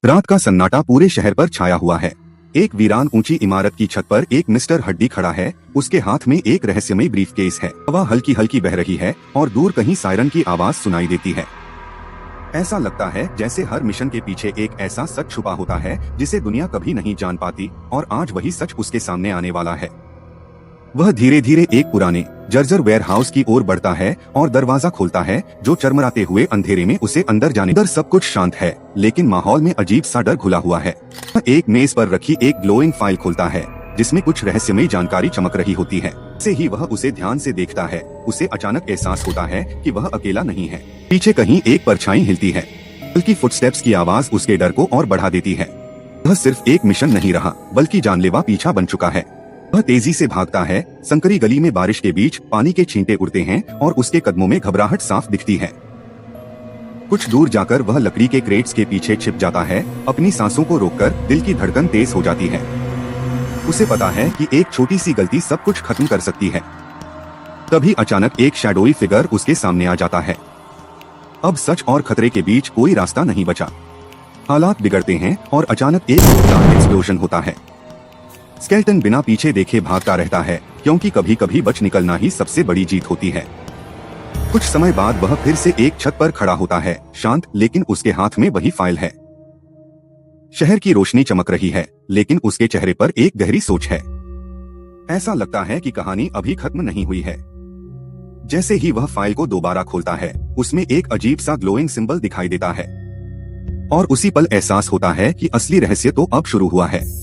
रात का सन्नाटा पूरे शहर पर छाया हुआ है। एक वीरान ऊंची इमारत की छत पर एक मिस्टर हड्डी खड़ा है। उसके हाथ में एक रहस्यमय ब्रीफकेस है। हवा हल्की हल्की बह रही है और दूर कहीं सायरन की आवाज सुनाई देती है। ऐसा लगता है जैसे हर मिशन के पीछे एक ऐसा सच छुपा होता है जिसे दुनिया कभी नहीं जान पाती, और आज वही सच उसके सामने आने वाला है। वह धीरे धीरे एक पुराने जर्जर वेयरहाउस की ओर बढ़ता है और दरवाजा खोलता है, जो चरमराते हुए अंधेरे में उसे अंदर जाने। अंदर सब कुछ शांत है, लेकिन माहौल में अजीब सा डर घुला हुआ है। वह एक मेज पर रखी एक ग्लोइंग फाइल खोलता है, जिसमें कुछ रहस्यमय जानकारी चमक रही होती है। से ही वह उसे ध्यान से देखता है, उसे अचानक एहसास होता है कि वह अकेला नहीं है। पीछे कहीं एक परछाई हिलती है। हल्की फुटस्टेप्स की आवाज उसके डर को और बढ़ा देती है। वह सिर्फ एक मिशन नहीं रहा, बल्कि जानलेवा पीछा बन चुका है। वह तेजी से भागता है। संकरी गली में बारिश के बीच पानी के छींटे उड़ते हैं और उसके कदमों में घबराहट साफ दिखती है। कुछ दूर जाकर वह लकड़ी के क्रेट्स के पीछे छिप जाता है। अपनी सांसों को रोककर दिल की धड़कन तेज हो जाती है। उसे पता है कि एक छोटी सी गलती सब कुछ खत्म कर सकती है। तभी अचानक एक शैडोई फिगर उसके सामने आ जाता है। अब सच और खतरे के बीच कोई रास्ता नहीं बचा। हालात बिगड़ते हैं और अचानक एक जोरदार एक्सप्लोजन होता है। स्केल्टन बिना पीछे देखे भागता रहता है, क्योंकि कभी कभी बच निकलना ही सबसे बड़ी जीत होती है। कुछ समय बाद वह फिर से एक छत पर खड़ा होता है, शांत, लेकिन उसके हाथ में वही फाइल है। शहर की रोशनी चमक रही है, लेकिन उसके चेहरे पर एक गहरी सोच है। ऐसा लगता है कि कहानी अभी खत्म नहीं हुई है। जैसे ही वह फाइल को दोबारा खोलता है, उसमें एक अजीब सा ग्लोइंग सिंबल दिखाई देता है, और उसी पल एहसास होता है कि असली रहस्य तो अब शुरू हुआ है।